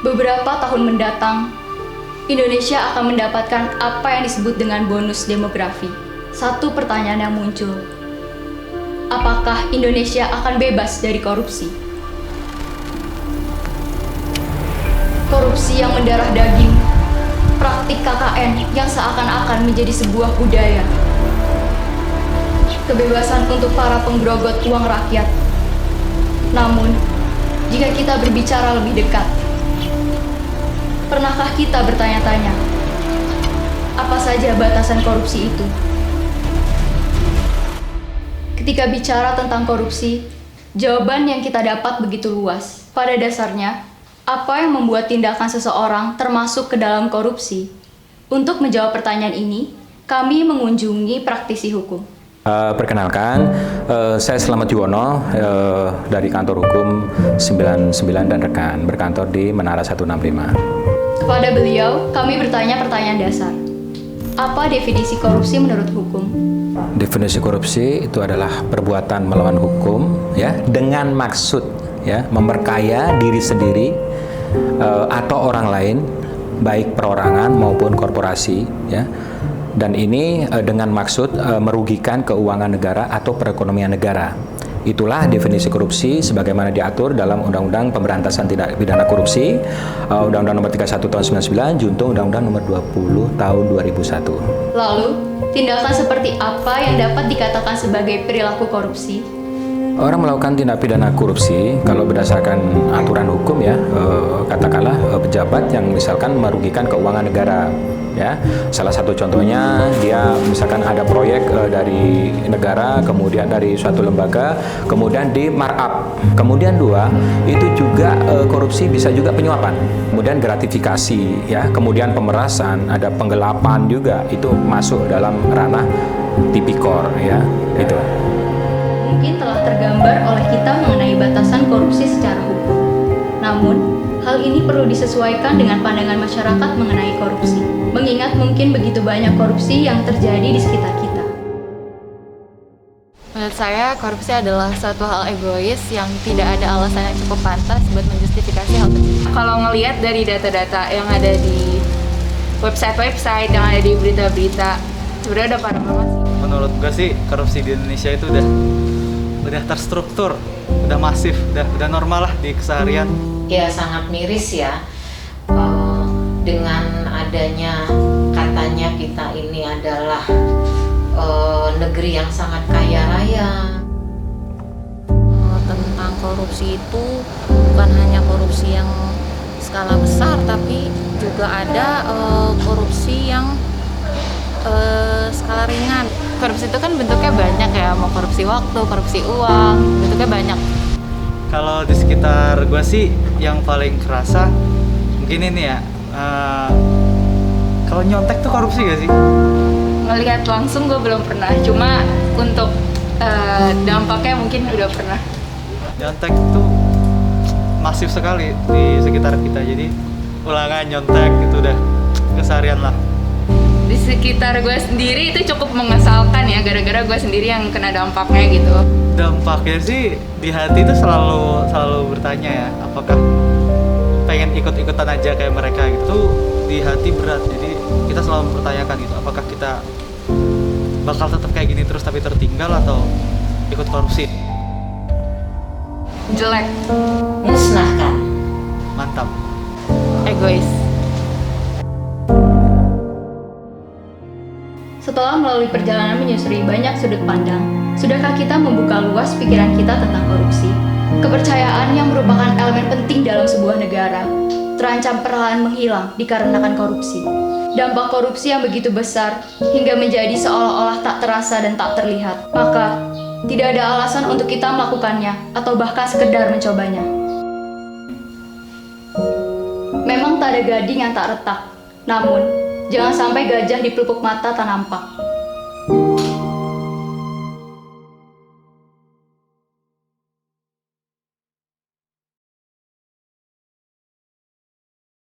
beberapa tahun mendatang, Indonesia akan mendapatkan apa yang disebut dengan bonus demografi. Satu pertanyaan yang muncul, apakah Indonesia akan bebas dari korupsi? Korupsi yang mendarah daging, praktik KKN yang seakan-akan menjadi sebuah budaya, kebebasan untuk para penggerogot uang rakyat. Namun, jika kita berbicara lebih dekat, pernahkah kita bertanya-tanya, apa saja batasan korupsi itu? Ketika bicara tentang korupsi, jawaban yang kita dapat begitu luas. Pada dasarnya, apa yang membuat tindakan seseorang termasuk ke dalam korupsi? Untuk menjawab pertanyaan ini, kami mengunjungi praktisi hukum. Perkenalkan, saya Slamet Yuwono dari kantor hukum 99 dan rekan, berkantor di Menara 165. Kepada beliau, kami bertanya pertanyaan dasar. Apa definisi korupsi menurut hukum? Definisi korupsi itu adalah perbuatan melawan hukum, ya, dengan maksud, ya, memperkaya diri sendiri atau orang lain, baik perorangan maupun korporasi, ya. Dan ini dengan maksud merugikan keuangan negara atau perekonomian negara. Itulah definisi korupsi sebagaimana diatur dalam Undang-Undang Pemberantasan Tindak Pidana Korupsi, Undang-Undang Nomor 31 Tahun 99, junto Undang-Undang Nomor 20 Tahun 2001. Lalu, tindakan seperti apa yang dapat dikatakan sebagai perilaku korupsi? Orang melakukan tindak pidana korupsi kalau berdasarkan aturan hukum, ya, katakanlah pejabat yang misalkan merugikan keuangan negara, ya. Salah satu contohnya dia misalkan ada proyek dari negara, kemudian dari suatu lembaga, kemudian di markup. Kemudian dua, itu juga korupsi bisa juga penyuapan, kemudian gratifikasi, ya, kemudian pemerasan, ada penggelapan juga, itu masuk dalam ranah tipikor, ya, itu. Mungkin telah tergambar oleh kita mengenai batasan korupsi secara hukum. Namun, hal ini perlu disesuaikan dengan pandangan masyarakat mengenai korupsi, mengingat mungkin begitu banyak korupsi yang terjadi di sekitar kita. Menurut saya, korupsi adalah suatu hal egois yang tidak ada alasan yang cukup pantas buat menjustifikasi hal tersebut. Kalau ngelihat dari data-data yang ada di website-website, yang ada di berita-berita, sebenarnya udah parah banget sih. Menurut gue sih, korupsi di Indonesia itu udah terstruktur, udah masif, udah normal lah di keseharian. Ya sangat miris ya, dengan adanya katanya kita ini adalah negeri yang sangat kaya raya. Tentang korupsi itu bukan hanya korupsi yang skala besar, tapi juga ada korupsi yang skala ringan. Korupsi itu kan bentuknya banyak ya, mau korupsi waktu, korupsi uang, bentuknya banyak. Kalau di sekitar gue sih yang paling kerasa mungkin ini ya, kalau nyontek tuh korupsi gak sih? Ngelihat langsung gue belum pernah, cuma untuk dampaknya mungkin udah pernah. Nyontek tuh masif sekali di sekitar kita, jadi ulangan nyontek itu udah keseharian lah. Di sekitar gue sendiri itu cukup mengesalkan ya, gara-gara gue sendiri yang kena dampaknya gitu. Dampaknya sih di hati itu selalu bertanya ya, apakah pengen ikut-ikutan aja kayak mereka gitu. Di hati berat, jadi kita selalu mempertanyakan gitu, apakah kita bakal tetap kayak gini terus tapi tertinggal atau ikut korupsi. Jelek, Musnahkan. Mantap. egois. Setelah melalui perjalanan menyusuri banyak sudut pandang, sudahkah kita membuka luas pikiran kita tentang korupsi? Kepercayaan yang merupakan elemen penting dalam sebuah negara, terancam perlahan menghilang dikarenakan korupsi. Dampak korupsi yang begitu besar hingga menjadi seolah-olah tak terasa dan tak terlihat. Maka, tidak ada alasan untuk kita melakukannya atau bahkan sekedar mencobanya. Memang tak ada gading yang tak retak, namun jangan sampai gajah di pelupuk mata tak nampak.